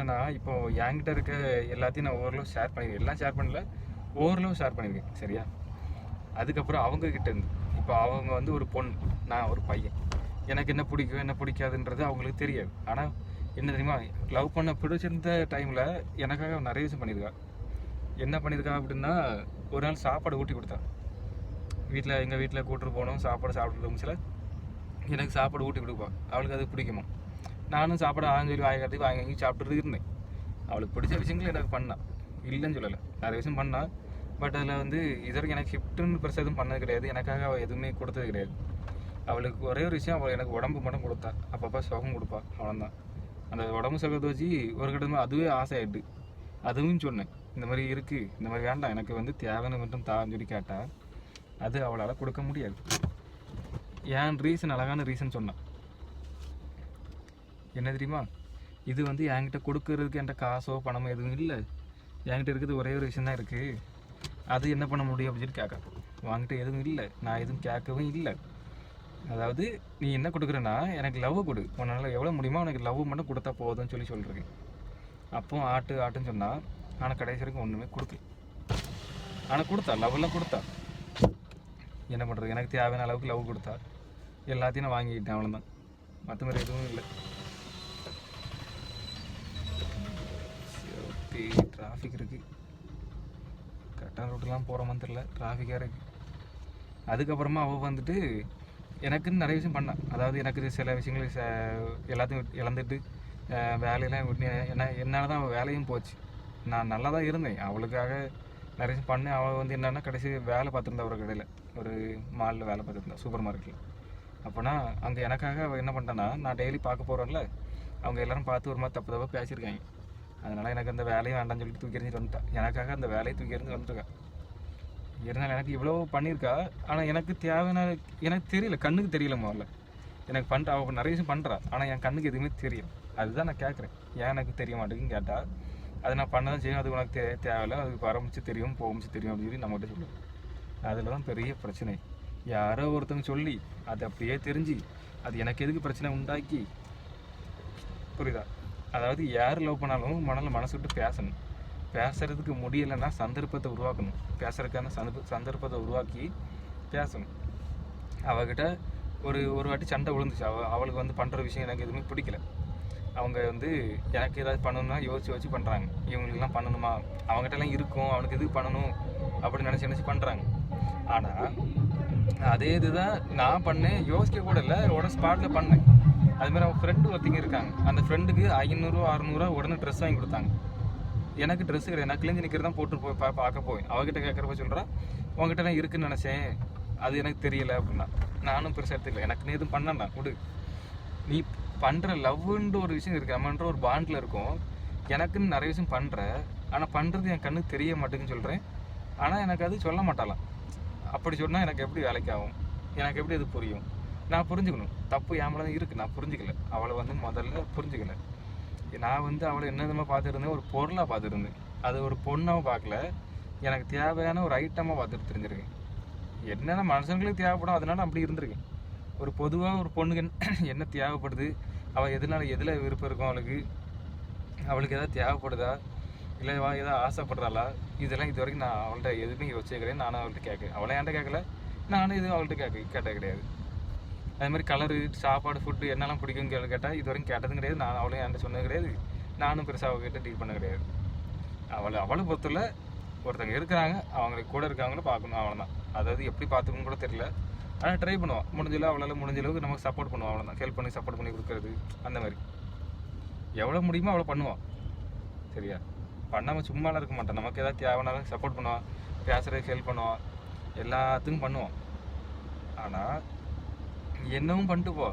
என்னென்னா, இப்போ என்கிட்ட இருக்க எல்லாத்தையும் நான் ஓரளவு ஷேர் பண்ணியிருக்கேன். எல்லாம் ஷேர் பண்ணல, ஓரளவு ஷேர் பண்ணியிருக்கேன். சரியா? அதுக்கப்புறம் அவங்கக்கிட்ட இருந்து இப்போ அவங்க வந்து ஒரு பொண்ணு, நான் ஒரு பையன். எனக்கு என்ன பிடிக்கும் என்ன பிடிக்காதுன்றது அவங்களுக்கு தெரியாது. ஆனால் என்ன தெரியுமா, லவ் பண்ண பிடிச்சிருந்த டைமில் எனக்காக நிறைய விஷயம் பண்ணியிருக்கா. என்ன பண்ணியிருக்கா அப்படின்னா, ஒரு நாள் சாப்பாடு ஊட்டி கொடுத்தா. எங்கள் வீட்டில் கூப்பிட்டு போகணும், சாப்பாடு சாப்பிட்டு இருந்துச்சுல, எனக்கு சாப்பாடு ஊட்டி கொடுப்பா. அவளுக்கு அது பிடிக்குமா. நானும் சாப்பாடு சொல்லி வாங்கி வாங்கி சாப்பிட்டுட்டு இருந்தேன். அவளுக்கு பிடிச்ச விஷயங்கள் எனக்கு பண்ணான், இல்லைன்னு சொல்லலை, நிறைய விஷயம் பண்ணான். பட் அதில் வந்து இது வரைக்கும் எனக்கு ஷிஃப்ட்டுன்னு பெருசாக எதுவும் பண்ணது கிடையாது. எனக்காக அவள் எதுவுமே கொடுத்தது கிடையாது. அவளுக்கு ஒரே ஒரு விஷயம், அவள் எனக்கு உடம்பு மட்டும் கொடுத்தா, அப்பப்போ சுகம் கொடுப்பா, அவ்வளோதான். அந்த உடம்பு சுகத்தை வச்சு ஒரு கட்டமாக அதுவே ஆசை ஆகிட்டு. அதுவும் சொன்னேன், இந்த மாதிரி இருக்குது, இந்த மாதிரி வேண்டாம், எனக்கு வந்து தேவைன்னு மட்டும் தான்னு சொல்லி கேட்டால் அது அவளால் கொடுக்க முடியாது. ஏன் ரீசன், அழகான ரீசன் சொன்னான். என்ன தெரியுமா, இது வந்து என்கிட்ட கொடுக்கறதுக்கு என்கிட்ட காசோ பணமோ எதுவும் இல்லை, என்கிட்ட இருக்கிறது ஒரே ஒரு விஷயம் தான் இருக்குது, அது என்ன பண்ண முடியும் அப்படின்னு சொல்லி கேட்க. வாங்கிட்டு எதுவும் இல்லை, நான் எதுவும் கேட்கவும் இல்லை. அதாவது நீ என்ன கொடுக்குறேன்னா, எனக்கு லவ் கொடு, உன்னால் எவ்வளோ முடியுமோ எனக்கு லவ் மட்டும் கொடுத்தா போதும்னு சொல்லியிருக்கேன். அப்போ ஆட்டுன்னு சொன்னால், ஆனால் கடைசி வரைக்கும் ஒன்றுமே கொடுக்கல. ஆனால் கொடுத்தா, லவ்வெல்லாம் கொடுத்தா. என்ன பண்ணுறது, எனக்கு தேவையான அளவுக்கு லவ் கொடுத்தா, எல்லாத்தையும் நான் வாங்கிக்கிட்டேன், அவ்வளோதான். மற்ற மாதிரி எதுவும் இல்லை. டிராஃபிக் இருக்குது, கரெக்டான ரூட்டெலாம் போகிறோமான்னு தெரியல, டிராஃபிக்காக இருக்குது. அதுக்கப்புறமா அவள் வந்துட்டு எனக்குன்னு நிறைய விஷயம் பண்ணான். அதாவது எனக்கு சில விஷயங்கள் எல்லாத்தையும் இழந்துட்டு வேலையெல்லாம் விட்டு என்னால் தான் அவள் வேலையும் போச்சு. நான் நல்லா தான் இருந்தேன், அவளுக்காக நிறைய விஷயம் பண்ணேன். அவள் வந்து என்னென்னா கடைசி வேலை பார்த்துருந்தா ஒரு கடையில், ஒரு மாலில் வேலை பார்த்துருந்தா, சூப்பர் மார்க்கெட்டில். அப்போனா அங்கே எனக்காக அவள் என்ன பண்ணிட்டான்னா, நான் டெய்லி பார்க்க போகிறேன்ல, அவங்க எல்லோரும் பார்த்து ஒரு மாதிரி தப்பாக பேசியிருக்காங்க. அதனால் எனக்கு அந்த வேலையும் வேண்டாம்னு சொல்லிட்டு தூக்கி எறிஞ்சிட்டு வந்துட்டான். எனக்காக அந்த வேலையை தூக்கி எறிஞ்சு வந்துருக்கா. இருந்தாலும் எனக்கு இவ்வளோ பண்ணியிருக்கா. ஆனால் எனக்கு தேவையான, எனக்கு தெரியல, கண்ணுக்கு தெரியல. முதல்ல எனக்கு அவள் நிறைய விஷயம் பண்ணுறா, ஆனால் என் கண்ணுக்கு எதுவுமே தெரியும். அதுதான் நான் கேட்குறேன், ஏன் எனக்கு தெரிய மாட்டேங்குன்னு கேட்டால், அதை நான் பண்ண தான் செய்யும், அது உனக்கு தேவையில்லை, அதுக்கு ஆரம்பிச்சு தெரியும் போகமிச்சு தெரியும் அப்படின்னு சொல்லி நம்மகிட்ட சொல்லுவேன். அதில் தான் பெரிய பிரச்சனை. யாரோ ஒருத்தவங்க சொல்லி அது அப்படியே தெரிஞ்சு அது எனக்கு எதுக்கு பிரச்சனை உண்டாக்கி, புரியுதா? அதாவது யார் லவ் பண்ணாலும் மனசு விட்டு பேசணும். பேசுறதுக்கு முடியலைன்னா சந்தர்ப்பத்தை உருவாக்கணும். பேசுறதுக்கான சந்தர்ப்பத்தை உருவாக்கி பேசணும். அவகிட்ட ஒரு வாட்டி சண்டை விழுந்துச்சு. அவளுக்கு வந்து பண்ணுற விஷயம் எனக்கு எதுவுமே பிடிக்கல. அவங்க வந்து எனக்கு ஏதாவது பண்ணணும்னா யோசிச்சு பண்ணுறாங்க. இவங்களுக்கெல்லாம் பண்ணணுமா, அவங்ககிட்டலாம் இருக்கும், அவனுக்கு எதுக்கு பண்ணணும் அப்படின்னு நினச்சி பண்ணுறாங்க. ஆனால் அதே இதுதான் நான் பண்ணேன், யோசிக்க கூட இல்லை, உடனே ஸ்பாட்டில் பண்ணேன். அதுமாதிரி அவன் ஃப்ரெண்டு ஒருத்தங்க இருக்காங்க, அந்த ஃப்ரெண்டுக்கு 500 600 உடனே ட்ரெஸ் வாங்கி கொடுத்தாங்க. எனக்கு ட்ரெஸ்ஸு கிடையாது, நான் கிழிஞ்சு நிற்கிறது தான் போட்டு போய் பார்க்க போவேன். அவகிட்ட கேட்குறப்ப சொல்கிறேன், உங்ககிட்டலாம் இருக்குதுன்னு நினச்சேன், அது எனக்கு தெரியலை அப்படின்னா. நானும் பெருசாக எடுத்துக்கல, எனக்கு எதுவும் பண்ணேன்டா விடு. நீ பண்ணுற லவ்ன்ற ஒரு விஷயம் இருக்குது, நம்மன்ற ஒரு பாண்டில் இருக்கும். எனக்குன்னு நிறைய விஷயம் பண்ணுற, ஆனால் பண்ணுறது என் கண்ணுக்கு தெரிய மாட்டேங்குன்னு சொல்கிறேன். ஆனால் எனக்கு அது சொல்ல மாட்டாலாம். அப்படி சொன்னால் எனக்கு எப்படி வேலைக்கு ஆகும், எனக்கு எப்படி அது புரியும்? நான் புரிஞ்சுக்கணும், தப்பு என் மேலே தான் இருக்குது, நான் புரிஞ்சுக்கல. அவளை வந்து முதல்ல புரிஞ்சுக்கல. நான் வந்து அவளை என்ன விதமாக பார்த்துருந்தேன், ஒரு பொருளாக பார்த்துருந்தேன். அது ஒரு பொண்ணாக பார்க்கல, எனக்கு தேவையான ஒரு ஐட்டமாக பார்த்துட்டு தெரிஞ்சிருக்கேன். என்னென்ன மனுஷங்களுக்கு தேவைப்படும், அதனால அப்படி இருந்திருக்கேன். ஒரு பொதுவாக ஒரு பொண்ணுக்கு என்ன தேவைப்படுது, அவள் எதில் விருப்பம் இருக்கும், அவளுக்கு எதாவது தேவைப்படுதா, இல்லை ஏதாவது ஆசைப்படுறாளா, இதெல்லாம் இது வரைக்கும் நான் அவள்கிட்ட எதுவுமே யோசிச்சுக்கிறேன். நானும் அவள்கிட்ட கேட்க, அவளை என்கிட்ட கேட்கல, நானும் எதுவும் அவள்கிட்ட கேட்டது கிடையாது. அதுமாதிரி கலரு, சாப்பாடு, ஃபுட்டு என்னெல்லாம் பிடிக்கும் கேட்டால் இது வரைக்கும் கேட்டதும் கிடையாது. நான் அவளையும் என்கிட்ட சொன்னது கிடையாது. நானும் பெருசாக அவங்ககிட்ட டீல் பண்ண கிடையாது. அவளை பொறுத்தல ஒருத்தங்க இருக்கிறாங்க, அவங்களுக்கு கூட இருக்காங்களோ பார்க்கணும், அவ்வளோதான். அதாவது எப்படி பார்த்துக்கணும்னு கூட தெரியல, ஆனால் ட்ரை பண்ணுவான். அவளால் முடிஞ்ச அளவுக்கு நமக்கு சப்போர்ட் பண்ணுவான், அவ்வளோதான். ஹெல்ப் பண்ணி சப்போர்ட் பண்ணி கொடுக்குறது, அந்த மாதிரி எவ்வளோ முடியுமோ அவ்வளோ பண்ணுவான். சரியா? பண்ணாமல் சும்மாலாம் இருக்க மாட்டான். நமக்கு ஏதாவது தேவைனாலும் சப்போர்ட் பண்ணுவான், பேசுகிறதுக்கு ஹெல்ப் பண்ணுவான், எல்லாத்துக்கும் பண்ணுவான். ஆனால் என்னவும் பண்ணிட்டு போ,